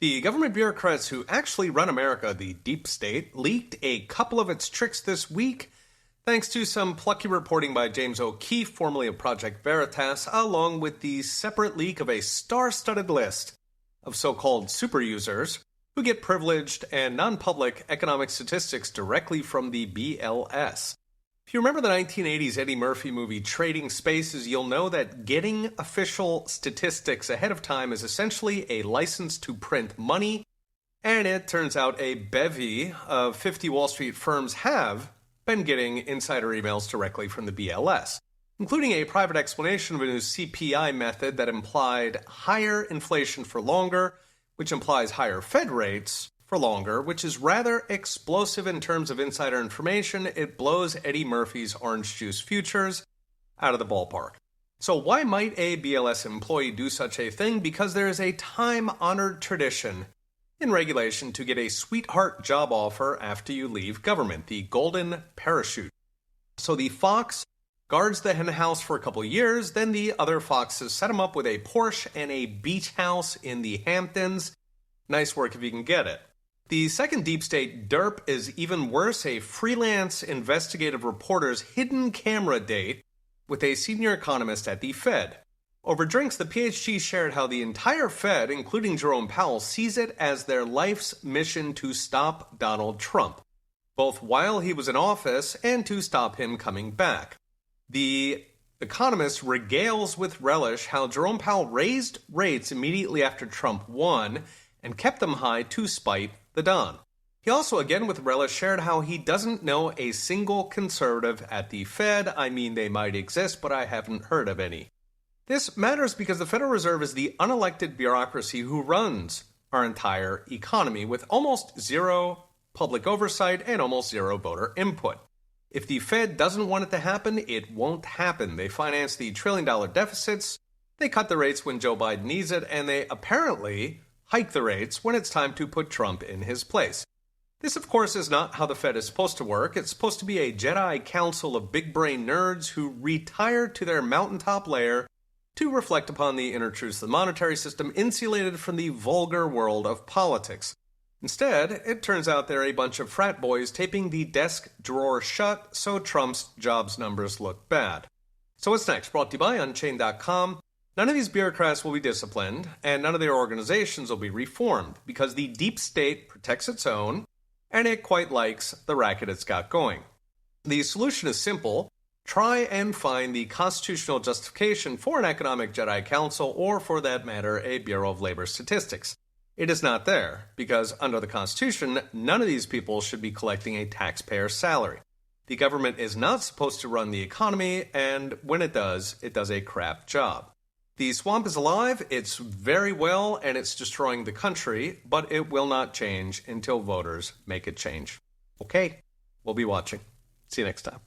The government bureaucrats who actually run America, the deep state, leaked a couple of its tricks this week, thanks to some plucky reporting by James O'Keefe, formerly of Project Veritas, along with the separate leak of a star-studded list of so-called super users who get privileged and non-public economic statistics directly from the BLS. If you remember the 1980s Eddie Murphy movie Trading Spaces, you'll know that getting official statistics ahead of time is essentially a license to print money, and it turns out a bevy of 50 Wall Street firms have been getting insider emails directly from the BLS, including a private explanation of a new CPI method that implied higher inflation for longer, which implies higher Fed rates for longer, which is rather explosive in terms of insider information. It blows Eddie Murphy's orange juice futures out of the ballpark. So why might a BLS employee do such a thing? Because there is a time-honored tradition in regulation to get a sweetheart job offer after you leave government, the golden parachute. So the fox guards the hen house for a couple years, then the other foxes set him up with a Porsche and a beach house in the Hamptons. Nice work if you can get it. The second deep state derp is even worse, a freelance investigative reporter's hidden camera date with a senior economist at the Fed. Over drinks, the Ph.D. shared how the entire Fed, including Jerome Powell, sees it as their life's mission to stop Donald Trump, both while he was in office and to stop him coming back. The economist regales with relish how Jerome Powell raised rates immediately after Trump won and kept them high to spite the Don. He also, again with relish, shared how he doesn't know a single conservative at the Fed. I mean, they might exist, but I haven't heard of any. This matters because the Federal Reserve is the unelected bureaucracy who runs our entire economy with almost zero public oversight and almost zero voter input. If the Fed doesn't want it to happen, it won't happen. They finance the trillion-dollar deficits, they cut the rates when Joe Biden needs it, and they apparently hike the rates when it's time to put Trump in his place. This, of course, is not how the Fed is supposed to work. It's supposed to be a Jedi council of big-brain nerds who retire to their mountaintop lair to reflect upon the inner truths of the monetary system, insulated from the vulgar world of politics. Instead, it turns out they're a bunch of frat boys taping the desk drawer shut so Trump's jobs numbers look bad. So what's next? Brought to you by Unchained.com. None of these bureaucrats will be disciplined, and none of their organizations will be reformed, because the deep state protects its own, and it quite likes the racket it's got going. The solution is simple. Try and find the constitutional justification for an economic Jedi Council, or for that matter, a Bureau of Labor Statistics. It is not there, because under the Constitution, none of these people should be collecting a taxpayer's salary. The government is not supposed to run the economy, and when it does a crap job. The swamp is alive, it's very well, and it's destroying the country, but it will not change until voters make it change. Okay, we'll be watching. See you next time.